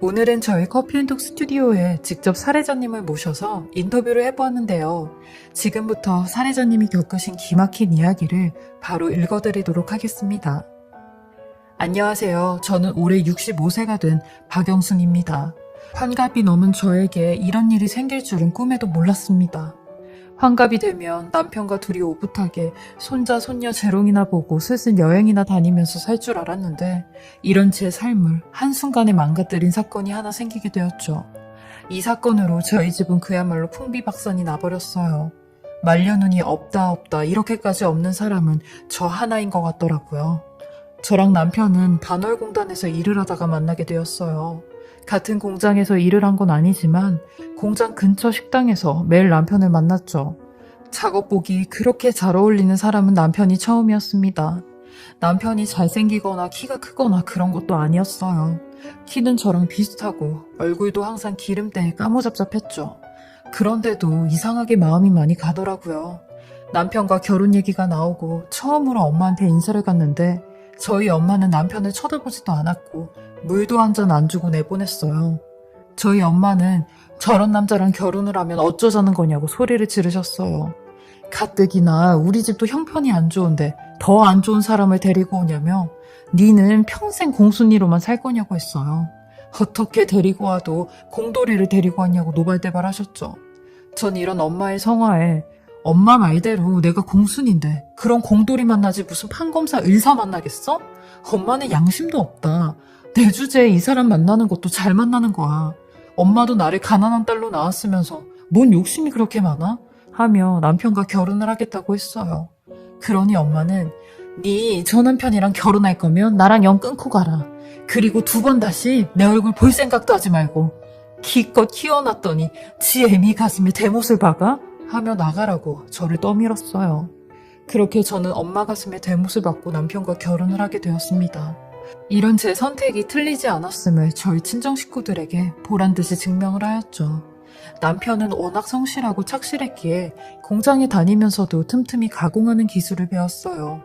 오늘은 저희 커피앤톡 스튜디오에 직접 사례자님을 모셔서 인터뷰를 해보았는데요. 지금부터 사례자님이 겪으신 기막힌 이야기를 바로 읽어드리도록 하겠습니다. 안녕하세요. 저는 올해 65세가 된 박영순입니다. 환갑이 넘은 저에게 이런 일이 생길 줄은 꿈에도 몰랐습니다. 환갑이 되면 남편과 둘이 오붓하게 손자 손녀 재롱이나 보고 슬슬 여행이나 다니면서 살 줄 알았는데 이런 제 삶을 한순간에 망가뜨린 사건이 하나 생기게 되었죠. 이 사건으로 저희 집은 그야말로 풍비박산이 나버렸어요. 말려눈이 없다 이렇게까지 없는 사람은 저 하나인 것 같더라고요. 저랑 남편은 반월공단에서 일을 하다가 만나게 되었어요. 같은 공장에서 일을 한 건 아니지만 공장 근처 식당에서 매일 남편을 만났죠. 작업복이 그렇게 잘 어울리는 사람은 남편이 처음이었습니다. 남편이 잘생기거나 키가 크거나 그런 것도 아니었어요. 키는 저랑 비슷하고 얼굴도 항상 기름때에 까무잡잡했죠. 그런데도 이상하게 마음이 많이 가더라고요. 남편과 결혼 얘기가 나오고 처음으로 엄마한테 인사를 갔는데 저희 엄마는 남편을 쳐다보지도 않았고 물도 한 잔 안 주고 내보냈어요. 저희 엄마는 저런 남자랑 결혼을 하면 어쩌자는 거냐고 소리를 지르셨어요. 가뜩이나 우리 집도 형편이 안 좋은데 더 안 좋은 사람을 데리고 오냐며 니는 평생 공순이로만 살 거냐고 했어요. 어떻게 데리고 와도 공돌이를 데리고 왔냐고 노발대발 하셨죠. 전 이런 엄마의 성화에 엄마 말대로 내가 공순인데 그런 공돌이 만나지 무슨 판검사 의사 만나겠어? 엄마는 양심도 없다. 내 주제에 이 사람 만나는 것도 잘 만나는 거야. 엄마도 나를 가난한 딸로 낳았으면서 뭔 욕심이 그렇게 많아? 하며 남편과 결혼을 하겠다고 했어요. 그러니 엄마는 네 저 남편이랑 결혼할 거면 나랑 연 끊고 가라. 그리고 2번 다시 내 얼굴 볼 생각도 하지 말고 기껏 키워놨더니 지 애미 가슴에 대못을 박아? 하며 나가라고 저를 떠밀었어요. 그렇게 저는 엄마 가슴에 대못을 박고 남편과 결혼을 하게 되었습니다. 이런 제 선택이 틀리지 않았음을 저희 친정 식구들에게 보란듯이 증명을 하였죠. 남편은 워낙 성실하고 착실했기에 공장에 다니면서도 틈틈이 가공하는 기술을 배웠어요.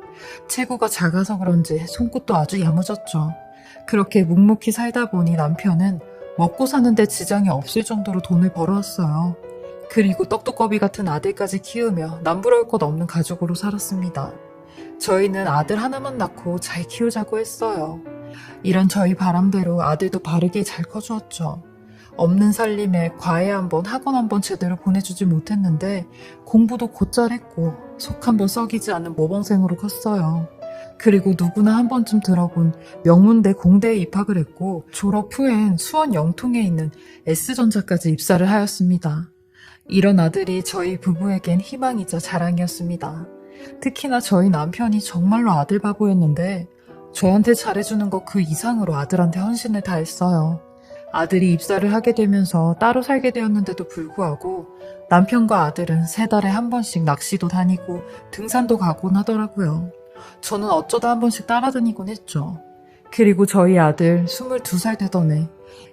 체구가 작아서 그런지 손끝도 아주 야무졌죠. 그렇게 묵묵히 살다 보니 남편은 먹고 사는데 지장이 없을 정도로 돈을 벌어왔어요. 그리고 떡두꺼비 같은 아들까지 키우며 남부러울 것 없는 가족으로 살았습니다. 저희는 아들 하나만 낳고 잘 키우자고 했어요. 이런 저희 바람대로 아들도 바르게 잘 커주었죠. 없는 살림에 과외 한번 학원 한번 제대로 보내주지 못했는데 공부도 곧잘 했고 속 한번 썩이지 않는 모범생으로 컸어요. 그리고 누구나 한 번쯤 들어본 명문대 공대에 입학을 했고 졸업 후엔 수원 영통에 있는 S전자까지 입사를 하였습니다. 이런 아들이 저희 부부에겐 희망이자 자랑이었습니다. 특히나 저희 남편이 정말로 아들 바보였는데 저한테 잘해주는 것 그 이상으로 아들한테 헌신을 다했어요. 아들이 입사를 하게 되면서 따로 살게 되었는데도 불구하고 남편과 아들은 3달에 한 번씩 낚시도 다니고 등산도 가곤 하더라고요. 저는 어쩌다 한 번씩 따라다니곤 했죠. 그리고 저희 아들 22살 되던 해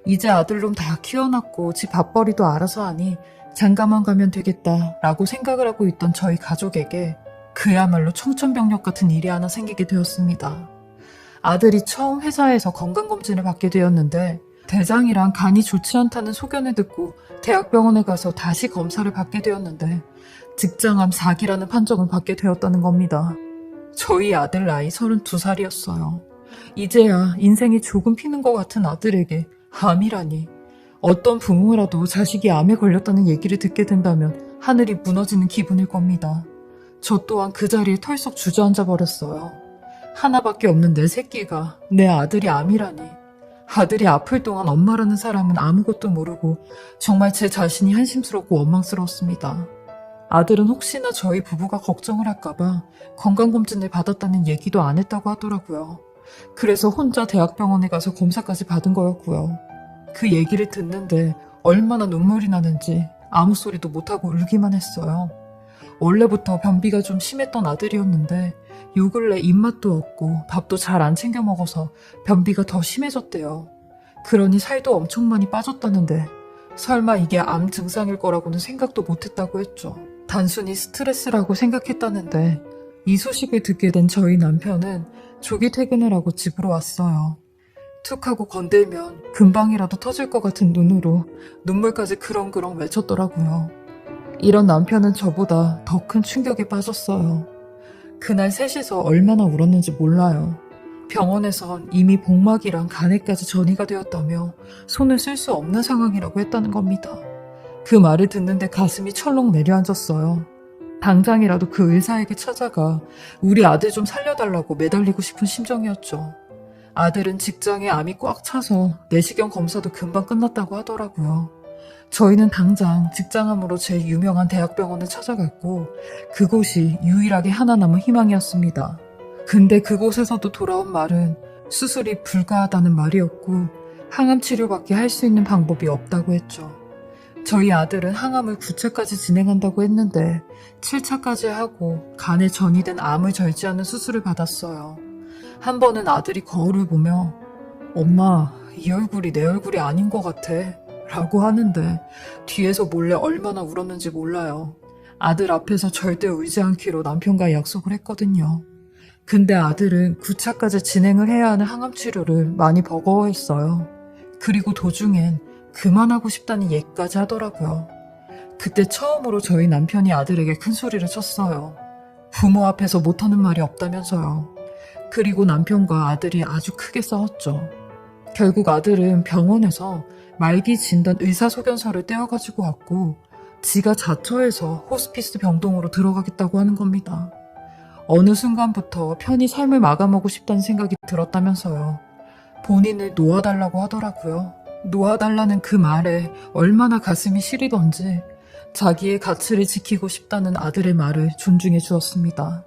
이제 아들놈 다 키워놨고 집 밥벌이도 알아서 하니 장가만 가면 되겠다라고 생각을 하고 있던 저희 가족에게 그야말로 청천벽력 같은 일이 하나 생기게 되었습니다. 아들이 처음 회사에서 건강검진을 받게 되었는데 대장이랑 간이 좋지 않다는 소견을 듣고 대학병원에 가서 다시 검사를 받게 되었는데 직장암 4기라는 판정을 받게 되었다는 겁니다. 저희 아들 나이 32살이었어요. 이제야 인생이 조금 피는 것 같은 아들에게 암이라니. 어떤 부모라도 자식이 암에 걸렸다는 얘기를 듣게 된다면 하늘이 무너지는 기분일 겁니다. 저 또한 그 자리에 털썩 주저앉아 버렸어요. 하나밖에 없는 내 새끼가 내 아들이 암이라니. 아들이 아플 동안 엄마라는 사람은 아무것도 모르고 정말 제 자신이 한심스럽고 원망스러웠습니다. 아들은 혹시나 저희 부부가 걱정을 할까봐 건강검진을 받았다는 얘기도 안 했다고 하더라고요. 그래서 혼자 대학병원에 가서 검사까지 받은 거였고요. 그 얘기를 듣는데 얼마나 눈물이 나는지 아무 소리도 못하고 울기만 했어요. 원래부터 변비가 좀 심했던 아들이었는데 요 근래 입맛도 없고 밥도 잘 안 챙겨 먹어서 변비가 더 심해졌대요. 그러니 살도 엄청 많이 빠졌다는데 설마 이게 암 증상일 거라고는 생각도 못했다고 했죠. 단순히 스트레스라고 생각했다는데 이 소식을 듣게 된 저희 남편은 조기 퇴근을 하고 집으로 왔어요. 툭 하고 건들면 금방이라도 터질 것 같은 눈으로 눈물까지 그렁그렁 맺혔더라고요. 이런 남편은 저보다 더 큰 충격에 빠졌어요. 그날 셋이서 얼마나 울었는지 몰라요. 병원에선 이미 복막이랑 간에까지 전이가 되었다며 손을 쓸 수 없는 상황이라고 했다는 겁니다. 그 말을 듣는데 가슴이 철렁 내려앉았어요. 당장이라도 그 의사에게 찾아가 우리 아들 좀 살려달라고 매달리고 싶은 심정이었죠. 아들은 직장에 암이 꽉 차서 내시경 검사도 금방 끝났다고 하더라고요. 저희는 당장 직장암으로 제일 유명한 대학병원을 찾아갔고 그곳이 유일하게 하나 남은 희망이었습니다. 근데 그곳에서도 돌아온 말은 수술이 불가하다는 말이었고 항암 치료밖에 할 수 있는 방법이 없다고 했죠. 저희 아들은 항암을 9차까지 진행한다고 했는데 7차까지 하고 간에 전이된 암을 절제하는 수술을 받았어요. 한 번은 아들이 거울을 보며 엄마, 이 얼굴이 내 얼굴이 아닌 것 같아 라고 하는데 뒤에서 몰래 얼마나 울었는지 몰라요. 아들 앞에서 절대 울지 않기로 남편과 약속을 했거든요. 근데 아들은 9차까지 진행을 해야 하는 항암 치료를 많이 버거워했어요. 그리고 도중엔 그만하고 싶다는 얘기까지 하더라고요. 그때 처음으로 저희 남편이 아들에게 큰 소리를 쳤어요. 부모 앞에서 못하는 말이 없다면서요. 그리고 남편과 아들이 아주 크게 싸웠죠. 결국 아들은 병원에서 말기 진단 의사소견서를 떼어가지고 왔고 지가 자처해서 호스피스 병동으로 들어가겠다고 하는 겁니다. 어느 순간부터 편히 삶을 마감하고 싶다는 생각이 들었다면서요. 본인을 놓아달라고 하더라고요. 놓아달라는 그 말에 얼마나 가슴이 시리던지 자기의 가치를 지키고 싶다는 아들의 말을 존중해 주었습니다.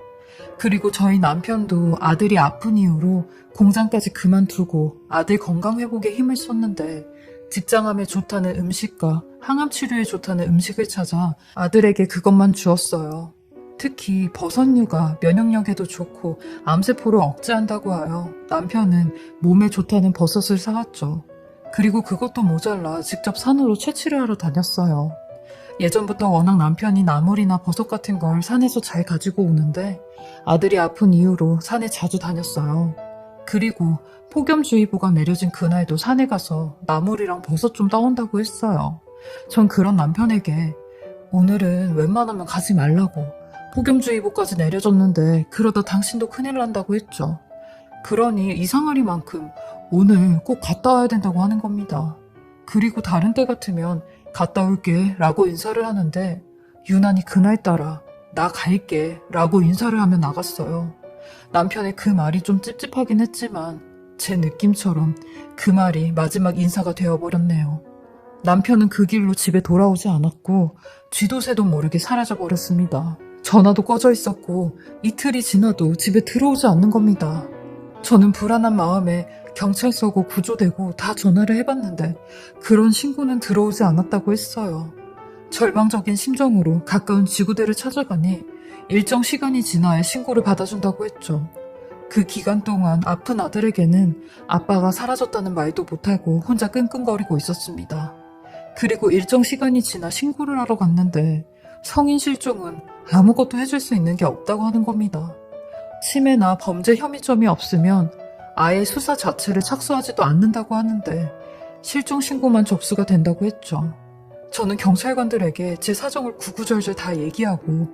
그리고 저희 남편도 아들이 아픈 이유로 공장까지 그만두고 아들 건강 회복에 힘을 쏟는데 직장암에 좋다는 음식과 항암 치료에 좋다는 음식을 찾아 아들에게 그것만 주었어요. 특히 버섯류가 면역력에도 좋고 암세포를 억제한다고 하여 남편은 몸에 좋다는 버섯을 사왔죠. 그리고 그것도 모자라 직접 산으로 채취를 하러 다녔어요. 예전부터 워낙 남편이 나물이나 버섯 같은 걸 산에서 잘 가지고 오는데 아들이 아픈 이유로 산에 자주 다녔어요. 그리고 폭염주의보가 내려진 그날도 산에 가서 나물이랑 버섯 좀 따온다고 했어요. 전 그런 남편에게 오늘은 웬만하면 가지 말라고 폭염주의보까지 내려졌는데 그러다 당신도 큰일 난다고 했죠. 그러니 이상하리만큼 오늘 꼭 갔다 와야 된다고 하는 겁니다. 그리고 다른 때 같으면 갔다 올게 라고 인사를 하는데 유난히 그날따라 나 갈게 라고 인사를 하며 나갔어요. 남편의 그 말이 좀 찝찝하긴 했지만 제 느낌처럼 그 말이 마지막 인사가 되어버렸네요. 남편은 그 길로 집에 돌아오지 않았고 쥐도 새도 모르게 사라져버렸습니다. 전화도 꺼져 있었고 이틀이 지나도 집에 들어오지 않는 겁니다. 저는 불안한 마음에 경찰서고 구조되고 다 전화를 해봤는데 그런 신고는 들어오지 않았다고 했어요. 절망적인 심정으로 가까운 지구대를 찾아가니 일정 시간이 지나야 신고를 받아준다고 했죠. 그 기간 동안 아픈 아들에게는 아빠가 사라졌다는 말도 못하고 혼자 끙끙거리고 있었습니다. 그리고 일정 시간이 지나 신고를 하러 갔는데 성인 실종은 아무것도 해줄 수 있는 게 없다고 하는 겁니다. 치매나 범죄 혐의점이 없으면 아예 수사 자체를 착수하지도 않는다고 하는데 실종 신고만 접수가 된다고 했죠. 저는 경찰관들에게 제 사정을 구구절절 다 얘기하고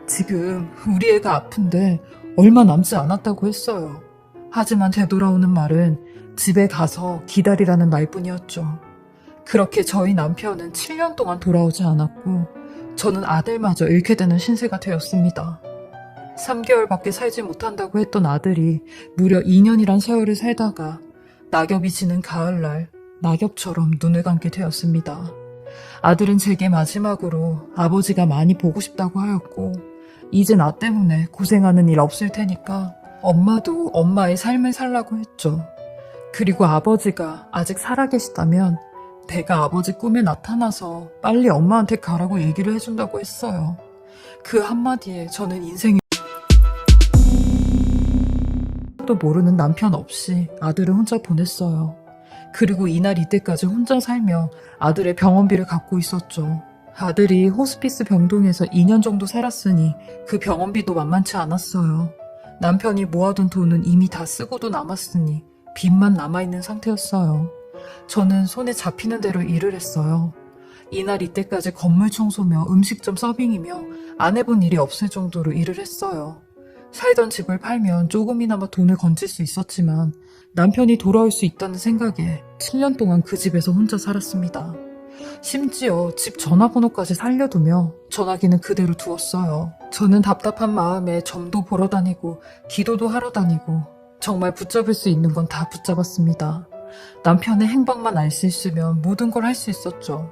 지금 우리 애가 아픈데 얼마 남지 않았다고 했어요. 하지만 되돌아오는 말은 집에 가서 기다리라는 말뿐이었죠. 그렇게 저희 남편은 7년 동안 돌아오지 않았고 저는 아들마저 잃게 되는 신세가 되었습니다. 3개월밖에 살지 못한다고 했던 아들이 무려 2년이란 세월을 살다가 낙엽이 지는 가을날 낙엽처럼 눈을 감게 되었습니다. 아들은 제게 마지막으로 아버지가 많이 보고 싶다고 하였고 이제 나 때문에 고생하는 일 없을 테니까 엄마도 엄마의 삶을 살라고 했죠. 그리고 아버지가 아직 살아계시다면 내가 아버지 꿈에 나타나서 빨리 엄마한테 가라고 얘기를 해준다고 했어요. 그 한마디에 저는 인생이 또 모르는 남편 없이 아들을 혼자 보냈어요. 그리고 이날 이때까지 혼자 살며 아들의 병원비를 갚고 있었죠. 아들이 호스피스 병동에서 2년 정도 살았으니 그 병원비도 만만치 않았어요. 남편이 모아둔 돈은 이미 다 쓰고도 남았으니 빚만 남아있는 상태였어요. 저는 손에 잡히는 대로 일을 했어요. 이날 이때까지 건물 청소며 음식점 서빙이며 안 해본 일이 없을 정도로 일을 했어요. 살던 집을 팔면 조금이나마 돈을 건질 수 있었지만 남편이 돌아올 수 있다는 생각에 7년 동안 그 집에서 혼자 살았습니다. 심지어 집 전화번호까지 살려두며 전화기는 그대로 두었어요. 저는 답답한 마음에 점도 보러 다니고 기도도 하러 다니고 정말 붙잡을 수 있는 건 다 붙잡았습니다. 남편의 행방만 알 수 있으면 모든 걸 할 수 있었죠.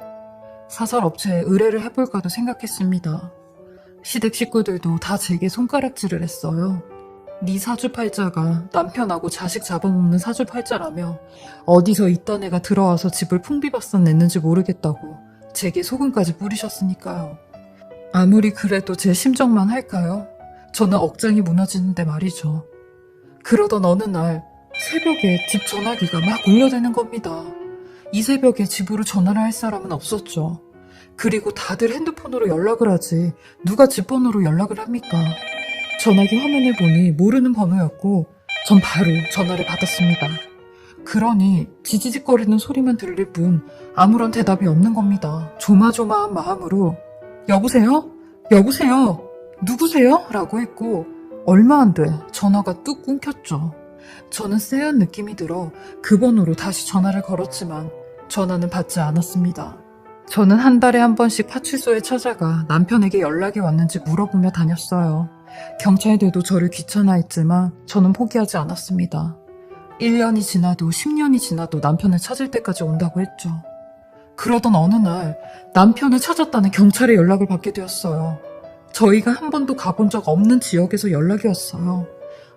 사설업체에 의뢰를 해볼까도 생각했습니다. 시댁 식구들도 다 제게 손가락질을 했어요. 네 사주팔자가 남편하고 자식 잡아먹는 사주팔자라며 어디서 이딴 애가 들어와서 집을 풍비박산 냈는지 모르겠다고 제게 소금까지 뿌리셨으니까요. 아무리 그래도 제 심정만 할까요? 저는 억장이 무너지는데 말이죠. 그러던 어느 날 새벽에 집 전화기가 막 울려대는 겁니다. 이 새벽에 집으로 전화를 할 사람은 없었죠. 그리고 다들 핸드폰으로 연락을 하지 누가 집 번호로 연락을 합니까? 전화기 화면을 보니 모르는 번호였고 전 바로 전화를 받았습니다. 그러니 지지직거리는 소리만 들릴 뿐 아무런 대답이 없는 겁니다. 조마조마한 마음으로 여보세요? 여보세요? 누구세요? 라고 했고 얼마 안 돼 전화가 뚝 끊겼죠. 저는 쎄한 느낌이 들어 그 번호로 다시 전화를 걸었지만 전화는 받지 않았습니다. 저는 한 달에 한 번씩 파출소에 찾아가 남편에게 연락이 왔는지 물어보며 다녔어요. 경찰들도 저를 귀찮아했지만 저는 포기하지 않았습니다. 1년이 지나도 10년이 지나도 남편을 찾을 때까지 온다고 했죠. 그러던 어느 날 남편을 찾았다는 경찰의 연락을 받게 되었어요. 저희가 한 번도 가본 적 없는 지역에서 연락이 왔어요.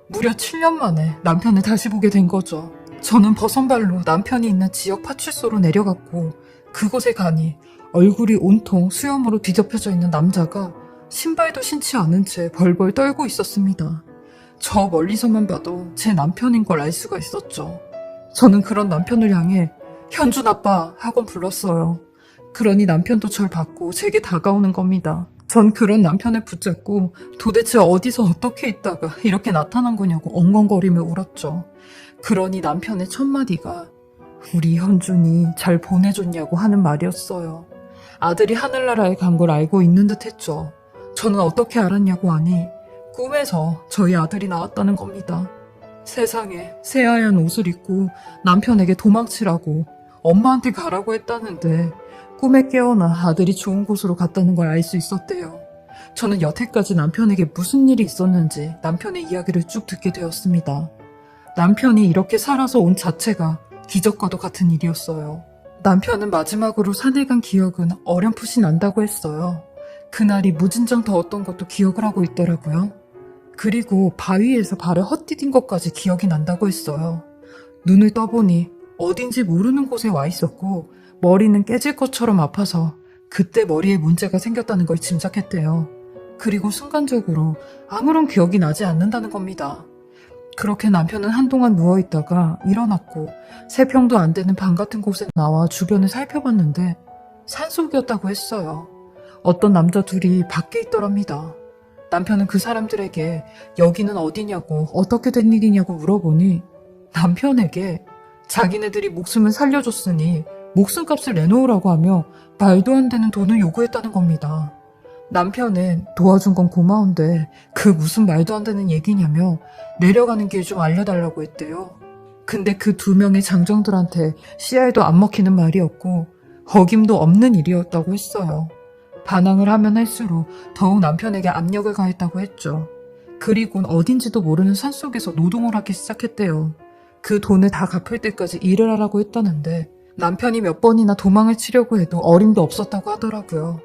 무려 7년 만에 남편을 다시 보게 된 거죠. 저는 버선발로 남편이 있는 지역 파출소로 내려갔고 그곳에 가니 얼굴이 온통 수염으로 뒤덮여져 있는 남자가 신발도 신지 않은 채 벌벌 떨고 있었습니다. 저 멀리서만 봐도 제 남편인 걸 알 수가 있었죠. 저는 그런 남편을 향해 현준 아빠 하곤 불렀어요. 그러니 남편도 절 받고 제게 다가오는 겁니다. 전 그런 남편을 붙잡고 도대체 어디서 어떻게 있다가 이렇게 나타난 거냐고 엉엉거리며 울었죠. 그러니 남편의 첫 마디가 우리 현준이 잘 보내줬냐고 하는 말이었어요. 아들이 하늘나라에 간 걸 알고 있는 듯 했죠. 저는 어떻게 알았냐고 하니 꿈에서 저희 아들이 나왔다는 겁니다. 세상에 새하얀 옷을 입고 남편에게 도망치라고 엄마한테 가라고 했다는데 꿈에 깨어나 아들이 좋은 곳으로 갔다는 걸 알 수 있었대요. 저는 여태까지 남편에게 무슨 일이 있었는지 남편의 이야기를 쭉 듣게 되었습니다. 남편이 이렇게 살아서 온 자체가 기적과도 같은 일이었어요. 남편은 마지막으로 산에 간 기억은 어렴풋이 난다고 했어요. 그날이 무진장 더웠던 것도 기억을 하고 있더라고요. 그리고 바위에서 발을 헛디딘 것까지 기억이 난다고 했어요. 눈을 떠보니 어딘지 모르는 곳에 와 있었고 머리는 깨질 것처럼 아파서 그때 머리에 문제가 생겼다는 걸 짐작했대요. 그리고 순간적으로 아무런 기억이 나지 않는다는 겁니다. 그렇게 남편은 한동안 누워있다가 일어났고 3평도 안 되는 방 같은 곳에 나와 주변을 살펴봤는데 산속이었다고 했어요. 어떤 남자 둘이 밖에 있더랍니다. 남편은 그 사람들에게 여기는 어디냐고 어떻게 된 일이냐고 물어보니 남편에게 자기네들이 목숨을 살려줬으니 목숨값을 내놓으라고 하며 말도 안 되는 돈을 요구했다는 겁니다. 남편은 도와준 건 고마운데 그 무슨 말도 안 되는 얘기냐며 내려가는 길 좀 알려달라고 했대요. 근데 그 2명의 장정들한테 씨알도 안 먹히는 말이었고 어김도 없는 일이었다고 했어요. 반항을 하면 할수록 더욱 남편에게 압력을 가했다고 했죠. 그리곤 어딘지도 모르는 산속에서 노동을 하기 시작했대요. 그 돈을 다 갚을 때까지 일을 하라고 했다는데 남편이 몇 번이나 도망을 치려고 해도 어림도 없었다고 하더라고요.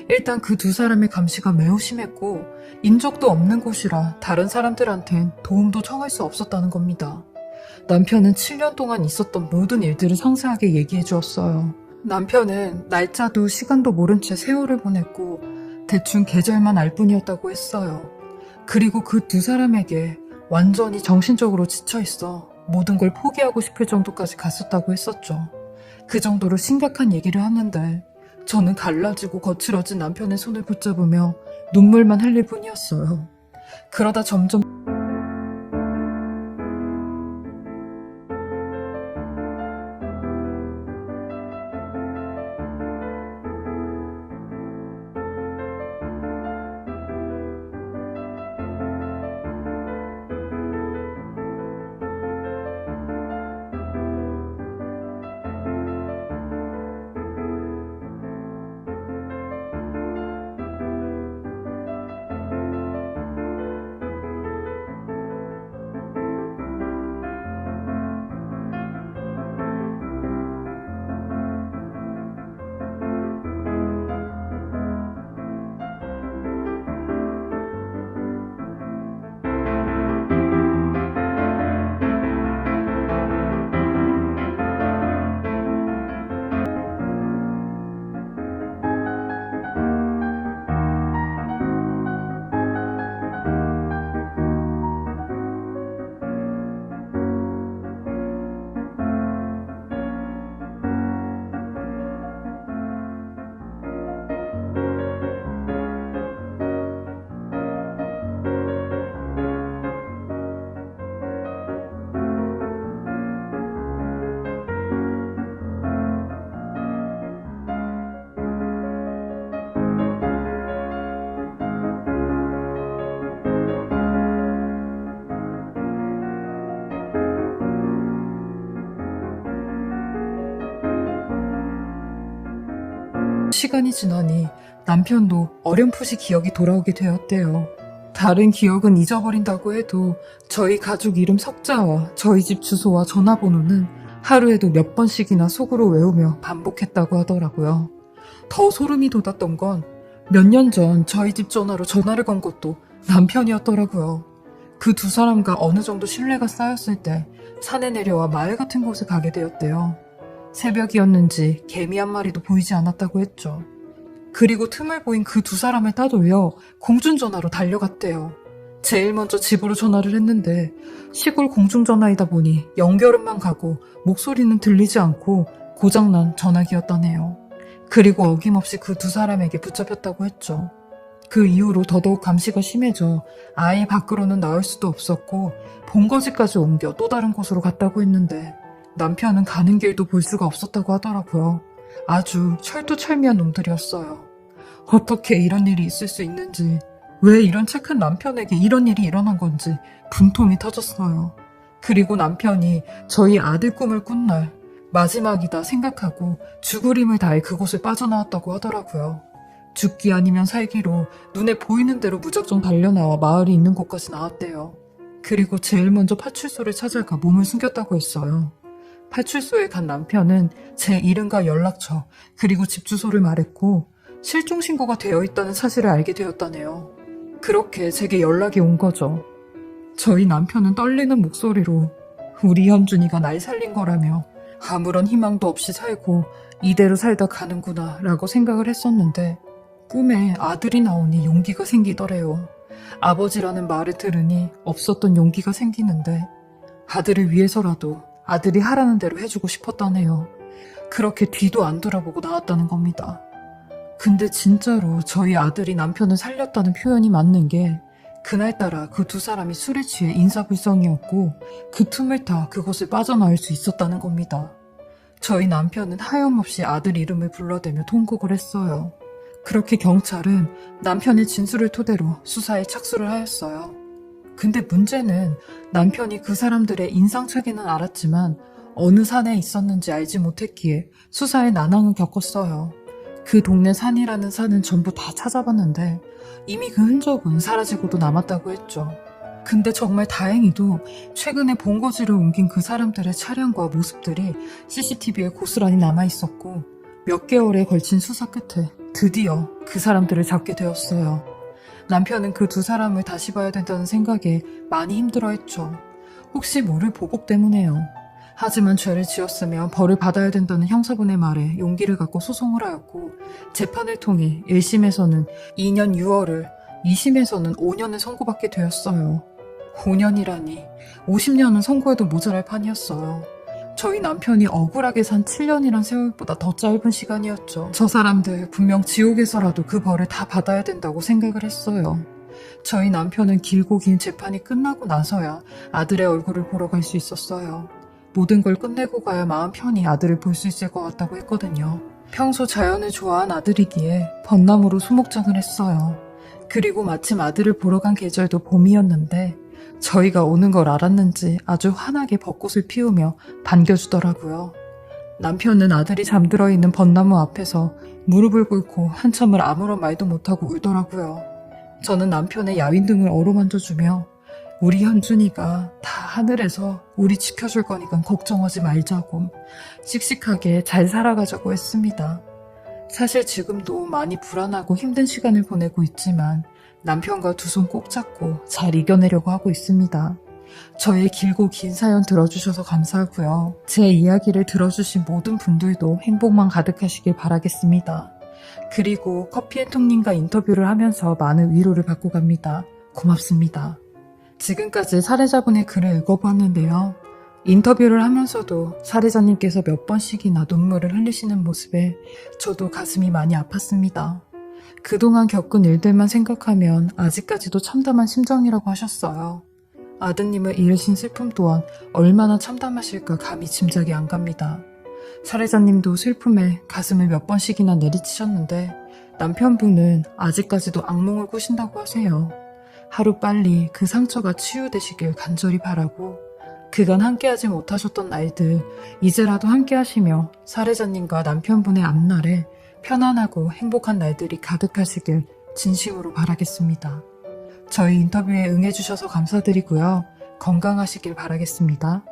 일단 그 2사람의 감시가 매우 심했고 인적도 없는 곳이라 다른 사람들한텐 도움도 청할 수 없었다는 겁니다. 남편은 7년 동안 있었던 모든 일들을 상세하게 얘기해 주었어요. 남편은 날짜도 시간도 모른 채 세월을 보냈고 대충 계절만 알 뿐이었다고 했어요. 그리고 그 2사람에게 완전히 정신적으로 지쳐있어 모든 걸 포기하고 싶을 정도까지 갔었다고 했었죠. 그 정도로 심각한 얘기를 하는데 저는 갈라지고 거칠어진 남편의 손을 붙잡으며 눈물만 흘릴 뿐이었어요. 그러다 점점 시간이 지나니 남편도 어렴풋이 기억이 돌아오게 되었대요. 다른 기억은 잊어버린다고 해도 저희 가족 이름 석자와 저희 집 주소와 전화번호는 하루에도 몇 번씩이나 속으로 외우며 반복했다고 하더라고요. 더 소름이 돋았던 건 몇 년 전 저희 집 전화로 전화를 건 것도 남편이었더라고요. 그 두 사람과 어느 정도 신뢰가 쌓였을 때 산에 내려와 마을 같은 곳에 가게 되었대요. 새벽이었는지 개미 한 마리도 보이지 않았다고 했죠. 그리고 틈을 보인 그 두 사람을 따돌려 공중전화로 달려갔대요. 제일 먼저 집으로 전화를 했는데 시골 공중전화이다 보니 연결음만 가고 목소리는 들리지 않고 고장난 전화기였다네요. 그리고 어김없이 그 두 사람에게 붙잡혔다고 했죠. 그 이후로 더더욱 감시가 심해져 아예 밖으로는 나올 수도 없었고 본거지까지 옮겨 또 다른 곳으로 갔다고 했는데 남편은 가는 길도 볼 수가 없었다고 하더라고요. 아주 철두철미한 놈들이었어요. 어떻게 이런 일이 있을 수 있는지, 왜 이런 착한 남편에게 이런 일이 일어난 건지 분통이 터졌어요. 그리고 남편이 저희 아들 꿈을 꾼 날 마지막이다 생각하고 죽을 힘을 다해 그곳을 빠져나왔다고 하더라고요. 죽기 아니면 살기로 눈에 보이는 대로 무작정 달려나와 마을이 있는 곳까지 나왔대요. 그리고 제일 먼저 파출소를 찾아가 몸을 숨겼다고 했어요. 파출소에 간 남편은 제 이름과 연락처 그리고 집 주소를 말했고 실종 신고가 되어 있다는 사실을 알게 되었다네요. 그렇게 제게 연락이 온 거죠. 저희 남편은 떨리는 목소리로 우리 현준이가 날 살린 거라며 아무런 희망도 없이 살고 이대로 살다 가는구나 라고 생각을 했었는데 꿈에 아들이 나오니 용기가 생기더래요. 아버지라는 말을 들으니 없었던 용기가 생기는데 아들을 위해서라도 아들이 하라는 대로 해주고 싶었다네요. 그렇게 뒤도 안 돌아보고 나왔다는 겁니다. 근데 진짜로 저희 아들이 남편을 살렸다는 표현이 맞는 게 그날따라 그 두 사람이 술에 취해 인사불성이었고 그 틈을 타 그곳을 빠져나올 수 있었다는 겁니다. 저희 남편은 하염없이 아들 이름을 불러대며 통곡을 했어요. 그렇게 경찰은 남편의 진술을 토대로 수사에 착수를 하였어요. 근데 문제는 남편이 그 사람들의 인상착의는 알았지만 어느 산에 있었는지 알지 못했기에 수사에 난항을 겪었어요. 그 동네 산이라는 산은 전부 다 찾아봤는데 이미 그 흔적은 사라지고도 남았다고 했죠. 근데 정말 다행히도 최근에 본거지를 옮긴 그 사람들의 차량과 모습들이 CCTV에 고스란히 남아있었고 몇 개월에 걸친 수사 끝에 드디어 그 사람들을 잡게 되었어요. 남편은 그 두 사람을 다시 봐야 된다는 생각에 많이 힘들어했죠. 혹시 모를 보복 때문에요. 하지만 죄를 지었으면 벌을 받아야 된다는 형사분의 말에 용기를 갖고 소송을 하였고 재판을 통해 1심에서는 2년 6월을 2심에서는 5년을 선고받게 되었어요. 5년이라니 50년은 선고해도 모자랄 판이었어요. 저희 남편이 억울하게 산 7년이란 세월보다 더 짧은 시간이었죠. 저 사람들 분명 지옥에서라도 그 벌을 다 받아야 된다고 생각을 했어요. 저희 남편은 길고 긴 재판이 끝나고 나서야 아들의 얼굴을 보러 갈 수 있었어요. 모든 걸 끝내고 가야 마음 편히 아들을 볼 수 있을 것 같다고 했거든요. 평소 자연을 좋아한 아들이기에 벚나무로 수목장을 했어요. 그리고 마침 아들을 보러 간 계절도 봄이었는데 저희가 오는 걸 알았는지 아주 환하게 벚꽃을 피우며 반겨주더라고요. 남편은 아들이 잠들어 있는 벚나무 앞에서 무릎을 꿇고 한참을 아무런 말도 못하고 울더라고요. 저는 남편의 야윈등을 어루만져주며 우리 현준이가 다 하늘에서 우리 지켜줄 거니까 걱정하지 말자고 씩씩하게 잘 살아가자고 했습니다. 사실 지금도 많이 불안하고 힘든 시간을 보내고 있지만 남편과 두 손 꼭 잡고 잘 이겨내려고 하고 있습니다. 저의 길고 긴 사연 들어주셔서 감사하고요. 제 이야기를 들어주신 모든 분들도 행복만 가득하시길 바라겠습니다. 그리고 커피앤통님과 인터뷰를 하면서 많은 위로를 받고 갑니다. 고맙습니다. 지금까지 살해자분의 글을 읽어보았는데요. 인터뷰를 하면서도 살해자님께서 몇 번씩이나 눈물을 흘리시는 모습에 저도 가슴이 많이 아팠습니다. 그동안 겪은 일들만 생각하면 아직까지도 참담한 심정이라고 하셨어요. 아드님을 잃으신 슬픔 또한 얼마나 참담하실까 감히 짐작이 안 갑니다. 살해자님도 슬픔에 가슴을 몇 번씩이나 내리치셨는데 남편분은 아직까지도 악몽을 꾸신다고 하세요. 하루빨리 그 상처가 치유되시길 간절히 바라고 그간 함께하지 못하셨던 날들 이제라도 함께하시며 살해자님과 남편분의 앞날에 편안하고 행복한 날들이 가득하시길 진심으로 바라겠습니다. 저희 인터뷰에 응해주셔서 감사드리고요. 건강하시길 바라겠습니다.